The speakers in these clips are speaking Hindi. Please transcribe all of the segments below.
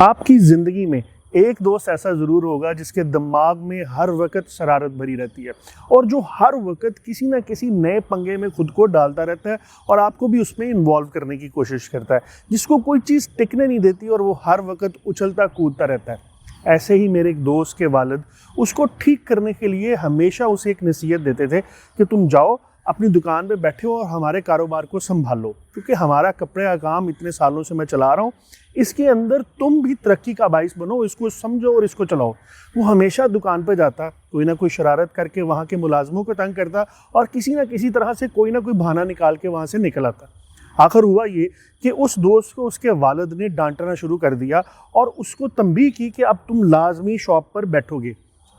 आपकी ज़िंदगी में एक दोस्त ऐसा ज़रूर होगा जिसके दिमाग में हर वक्त शरारत भरी रहती है और जो हर वक्त किसी ना किसी नए पंगे में खुद को डालता रहता है और आपको भी उसमें इन्वॉल्व करने की कोशिश करता है, जिसको कोई चीज़ टिकने नहीं देती और वो हर वक्त उछलता कूदता रहता है। ऐसे ही मेरे एक दोस्त के वालिद उसको ठीक करने के लिए हमेशा उसे एक नसीहत देते थे कि तुम जाओ अपनी दुकान पे बैठे हो और हमारे कारोबार को संभालो, क्योंकि हमारा कपड़े का काम इतने सालों से मैं चला रहा हूँ, इसके अंदर तुम भी तरक्की का बाइस बनो, इसको समझो और इसको चलाओ। वो हमेशा दुकान पे जाता, कोई ना कोई शरारत करके वहाँ के मुलाजमों को तंग करता और किसी ना किसी तरह से कोई ना कोई बहाना निकाल के वहाँ से निकल आता। आखिर हुआ ये कि उस दोस्त को उसके वालिद ने डांटना शुरू कर दिया और उसको तंबीह की कि अब तुम लाजमी शॉप पर बैठोगे।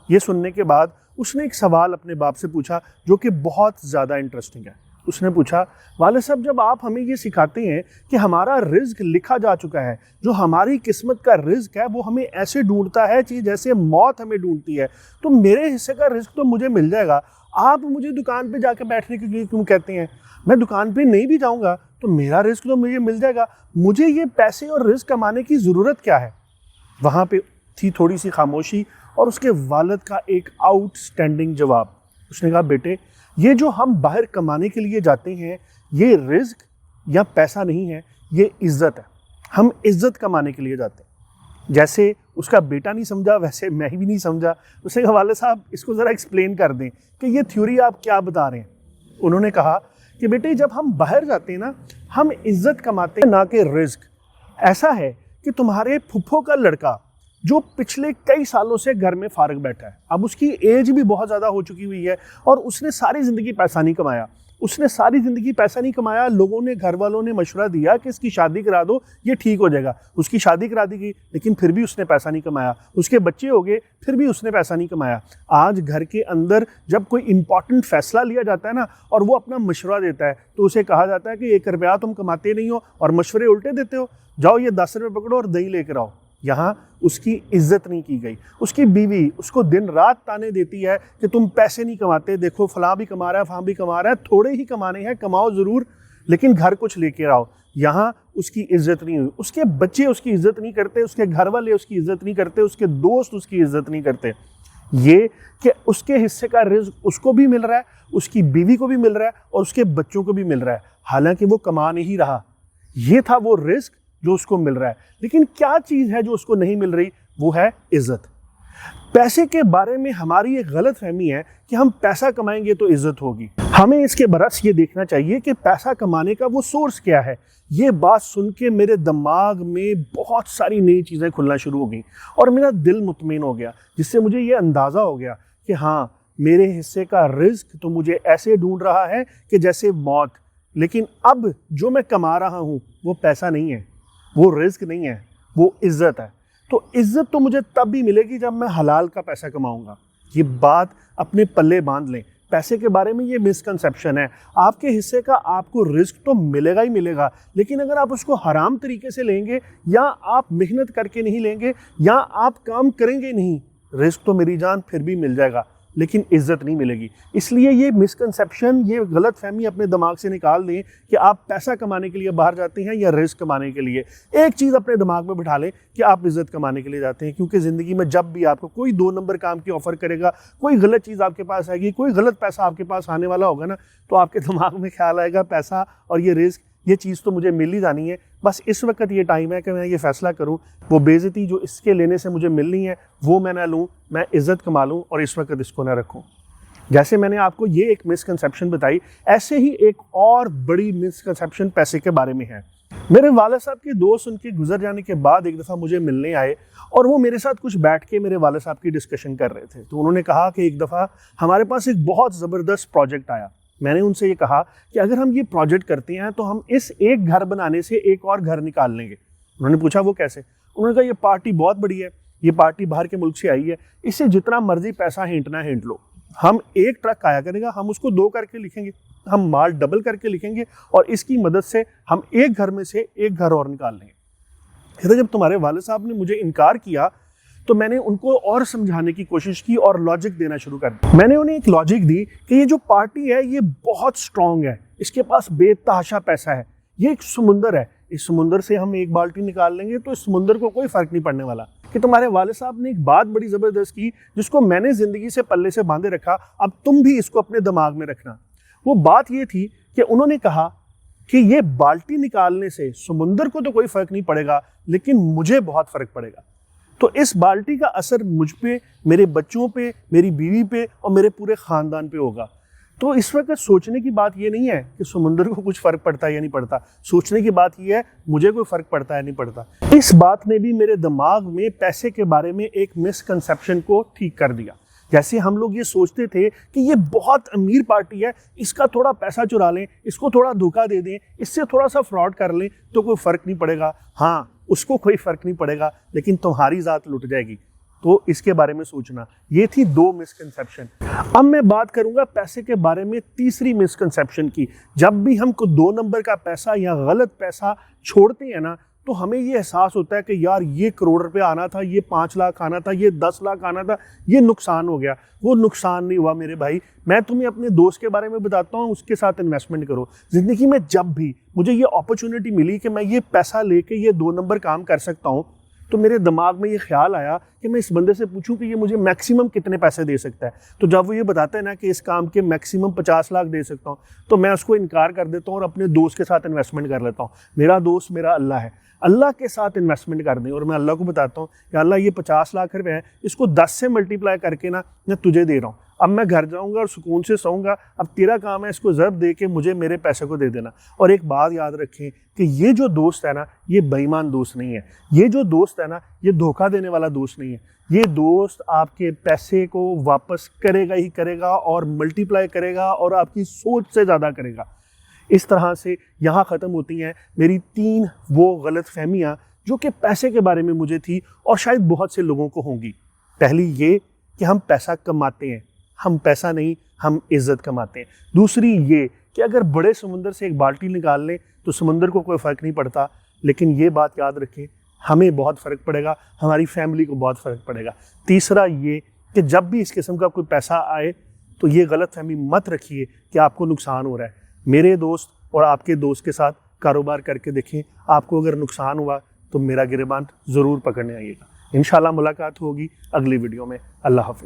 ये सुनने के बाद उसने एक सवाल अपने बाप से पूछा जो कि बहुत ज़्यादा इंटरेस्टिंग है। उसने पूछा, वाले साहब जब आप हमें ये सिखाते हैं कि हमारा रिज्क लिखा जा चुका है, जो हमारी किस्मत का रिज्क है वो हमें ऐसे ढूंढता है कि जैसे मौत हमें ढूंढती है, तो मेरे हिस्से का रिज्क तो मुझे मिल जाएगा, आप मुझे दुकान पे जाके बैठने के लिए क्यों कहते हैं? मैं दुकान पे नहीं भी जाऊँगा तो मेरा रिज्क तो मुझे मिल जाएगा, मुझे ये पैसे और रिज्क कमाने की ज़रूरत क्या है? वहाँ पे थी थोड़ी सी खामोशी और उसके वालिद का एक आउटस्टैंडिंग जवाब। उसने कहा, बेटे ये जो हम बाहर कमाने के लिए जाते हैं ये रिज्क या पैसा नहीं है, ये इज़्ज़त है। हम इज़्ज़त कमाने के लिए जाते हैं। जैसे उसका बेटा नहीं समझा वैसे मैं भी नहीं समझा। उसने कहा, वाले साहब इसको ज़रा एक्सप्लेन कर दें कि ये थ्योरी आप क्या बता रहे हैं। उन्होंने कहा कि बेटे जब हम बाहर जाते हैं ना, हम इज़्ज़त कमाते हैं ना कि रिज्क। ऐसा है कि तुम्हारे फुफ्फो का लड़का जो पिछले कई सालों से घर में फारग बैठा है, अब उसकी एज भी बहुत ज़्यादा हो चुकी हुई है और उसने सारी ज़िंदगी पैसा नहीं कमाया। लोगों ने, घर वालों ने मशवरा दिया कि इसकी शादी करा दो, ये ठीक हो जाएगा। उसकी शादी करा दी गई लेकिन फिर भी उसने पैसा नहीं कमाया। उसके बच्चे हो गए फिर भी उसने पैसा नहीं कमाया। आज घर के अंदर जब कोई इंपॉर्टेंट फैसला लिया जाता है ना और वो अपना मशवरा देता है तो उसे कहा जाता है कि 1 रुपया तुम कमाते नहीं हो और मशवरे उल्टे देते हो, जाओ ये 10 रुपये पकड़ो और दही लेकर आओ। यहाँ उसकी इज्जत नहीं की गई। उसकी बीवी उसको दिन रात ताने देती है कि तुम पैसे नहीं कमाते, देखो फलां भी कमा रहा है, फां भी कमा रहा है, थोड़े ही कमाने हैं, कमाओ ज़रूर लेकिन घर कुछ लेके आओ। यहाँ उसकी इज्जत नहीं हुई। उसके बच्चे उसकी इज्जत नहीं करते, उसके घर वाले उसकी इज्जत नहीं करते, उसके दोस्त उसकी इज्जत नहीं करते। ये कि उसके हिस्से का रिज्क उसको भी मिल रहा है, उसकी बीवी को भी मिल रहा है और उसके बच्चों को भी मिल रहा है, हालांकि वो कमा नहीं रहा। ये था वो रिज्क जो उसको मिल रहा है। लेकिन क्या चीज़ है जो उसको नहीं मिल रही? वो है इज्जत। पैसे के बारे में हमारी एक गलत फहमी है कि हम पैसा कमाएंगे तो इज्जत होगी। हमें इसके बरस ये देखना चाहिए कि पैसा कमाने का वो सोर्स क्या है। ये बात सुन के मेरे दिमाग में बहुत सारी नई चीज़ें खुलना शुरू हो गई और मेरा दिल मुतमईन हो गया, जिससे मुझे ये अंदाज़ा हो गया कि हाँ, मेरे हिस्से का रिज्क तो मुझे ऐसे ढूंढ रहा है कि जैसे मौत। लेकिन अब जो मैं कमा रहा हूँ वो पैसा नहीं है, वो रिज्क नहीं है, वो इज्जत है। तो इज्जत तो मुझे तब भी मिलेगी जब मैं हलाल का पैसा कमाऊंगा। ये बात अपने पल्ले बांध लें। पैसे के बारे में ये मिसकंसेप्शन है। आपके हिस्से का आपको रिस्क तो मिलेगा ही मिलेगा, लेकिन अगर आप उसको हराम तरीके से लेंगे या आप मेहनत करके नहीं लेंगे या आप काम करेंगे नहीं, रिस्क तो मेरी जान फिर भी मिल जाएगा लेकिन इज्जत नहीं मिलेगी। इसलिए ये मिसकंसेप्शन, ये गलतफहमी अपने दिमाग से निकाल दें कि आप पैसा कमाने के लिए बाहर जाते हैं या रिस्क कमाने के लिए। एक चीज़ अपने दिमाग में बिठा लें कि आप इज्जत कमाने के लिए जाते हैं, क्योंकि ज़िंदगी में जब भी आपको कोई 2 नंबर काम की ऑफ़र करेगा, कोई गलत चीज़ आपके पास आएगी, कोई गलत पैसा आपके पास आने वाला होगा ना, तो आपके दिमाग में ख्याल आएगा पैसा और ये रिस्क, ये चीज़ तो मुझे मिल ही जानी है। बस इस वक्त ये टाइम है कि मैं ये फ़ैसला करूं, वो बेइज्जती जो इसके लेने से मुझे मिलनी है वो मैं ना लूं, मैं इज़्ज़त कमा लूं और इस वक्त इसको ना रखूं। जैसे मैंने आपको ये एक मिसकंसेप्शन बताई, ऐसे ही एक और बड़ी मिसकंसेप्शन पैसे के बारे में है। मेरे वालिद साहब के दोस्त उनके गुजर जाने के बाद एक दफ़ा मुझे मिलने आए और वो मेरे साथ कुछ बैठ के मेरे वालिद साहब की डिस्कशन कर रहे थे। तो उन्होंने कहा कि एक दफ़ा हमारे पास एक बहुत ज़बरदस्त प्रोजेक्ट आया। मैंने उनसे ये कहा कि अगर हम ये प्रोजेक्ट करते हैं तो हम इस एक घर बनाने से एक और घर निकाल लेंगे। उन्होंने पूछा वो कैसे? उन्होंने कहा ये पार्टी बहुत बड़ी है, ये पार्टी बाहर के मुल्क से आई है, इससे जितना मर्जी पैसा हेंटना हेंट लो। हम एक ट्रक आया करेगा, हम उसको 2 करके लिखेंगे, हम माल डबल करके लिखेंगे और इसकी मदद से हम एक घर में से एक घर और निकाल लेंगे। फिर जब तुम्हारे वालिद साहब ने मुझे इनकार किया तो मैंने उनको और समझाने की कोशिश की और लॉजिक देना शुरू कर दिया। मैंने उन्हें एक लॉजिक दी कि ये जो पार्टी है ये बहुत स्ट्रांग है, इसके पास बेतहाशा पैसा है, ये एक समुंदर है, इस समुंदर से हम एक बाल्टी निकाल लेंगे तो इस समुंदर को कोई फ़र्क नहीं पड़ने वाला। कि तुम्हारे वालिद साहब ने एक बात बड़ी ज़बरदस्त की जिसको मैंने ज़िंदगी से पल्ले से बांधे रखा, अब तुम भी इसको अपने दिमाग में रखना। वो बात ये थी कि उन्होंने कहा कि ये बाल्टी निकालने से समुंदर को तो कोई फ़र्क नहीं पड़ेगा, लेकिन मुझे बहुत फ़र्क पड़ेगा। तो इस बाल्टी का असर मुझ पे, मेरे बच्चों पे, मेरी बीवी पे और मेरे पूरे ख़ानदान पे होगा। तो इस वक्त सोचने की बात ये नहीं है कि समुंदर को कुछ फ़र्क पड़ता है या नहीं पड़ता, सोचने की बात ये है मुझे कोई फ़र्क पड़ता है नहीं पड़ता। इस बात ने भी मेरे दिमाग में पैसे के बारे में एक मिसकंसेप्शन को ठीक कर दिया। जैसे हम लोग ये सोचते थे कि ये बहुत अमीर पार्टी है, इसका थोड़ा पैसा चुरा लें, इसको थोड़ा धोखा दे दें, इससे थोड़ा सा फ्रॉड कर लें तो कोई फ़र्क नहीं पड़ेगा। हाँ, उसको कोई फ़र्क नहीं पड़ेगा, लेकिन तुम्हारी ज़ात लुट जाएगी। तो इसके बारे में सोचना। ये थी 2 मिसकंसेप्शन। अब मैं बात करूंगा पैसे के बारे में तीसरी मिसकंसेप्शन की। जब भी हम 2 नंबर का पैसा या गलत पैसा छोड़ते हैं ना, तो हमें ये एहसास होता है कि यार ये करोड़ रुपए आना था, ये 5 लाख आना था, ये 10 लाख आना था, ये नुकसान हो गया। वो नुकसान नहीं हुआ मेरे भाई। मैं तुम्हें अपने दोस्त के बारे में बताता हूँ, उसके साथ इन्वेस्टमेंट करो। ज़िंदगी में जब भी मुझे ये अपॉर्चुनिटी मिली कि मैं ये पैसा लेके ये 2 नंबर काम कर सकता हूँ, तो मेरे दिमाग में ये ख्याल आया कि मैं इस बंदे से पूछूं कि ये मुझे मैक्सिमम कितने पैसे दे सकता है। तो जब वो ये बताता है ना कि इस काम के मैक्सिमम 50 लाख दे सकता हूँ, तो मैं उसको इनकार कर देता हूँ और अपने दोस्त के साथ इन्वेस्टमेंट कर लेता हूँ। मेरा दोस्त मेरा अल्लाह है, अल्लाह के साथ इन्वेस्टमेंट कर दें। और मैं अल्लाह को बताता हूँ कि अल्लाह ये 50 लाख रुपए है, इसको 10 से मल्टीप्लाई करके ना मैं तुझे दे रहा हूँ। अब मैं घर जाऊंगा और सुकून से सोऊंगा। अब तेरा काम है इसको ज़रब दे के मुझे मेरे पैसे को दे देना। और एक बात याद रखें कि ये जो दोस्त है ना, ये बेईमान दोस्त नहीं है। ये जो दोस्त है ना, ये धोखा देने वाला दोस्त नहीं है। ये दोस्त आपके पैसे को वापस करेगा ही करेगा और मल्टीप्लाई करेगा और आपकी सोच से ज़्यादा करेगा। इस तरह से यहाँ ख़त्म होती हैं मेरी 3 वो गलत फहमियाँ जो कि पैसे के बारे में मुझे थी और शायद बहुत से लोगों को होंगी। पहली ये कि हम पैसा कमाते हैं, हम पैसा नहीं, हम इज़्ज़त कमाते हैं। दूसरी ये कि अगर बड़े समुंदर से एक बाल्टी निकाल लें तो समुंदर को कोई फ़र्क नहीं पड़ता, लेकिन ये बात याद रखें हमें बहुत फ़र्क पड़ेगा, हमारी फैमिली को बहुत फ़र्क पड़ेगा। तीसरा ये कि जब भी इस किस्म का कोई पैसा आए तो ये गलतफहमी मत रखिए कि आपको नुकसान हो रहा है। मेरे दोस्त और आपके दोस्त के साथ कारोबार करके देखें, आपको अगर नुकसान हुआ तो मेरा गिरबान ज़रूर पकड़ने आइएगा। इंशाल्लाह मुलाकात होगी अगली वीडियो में। अल्लाह हाफ़िज़।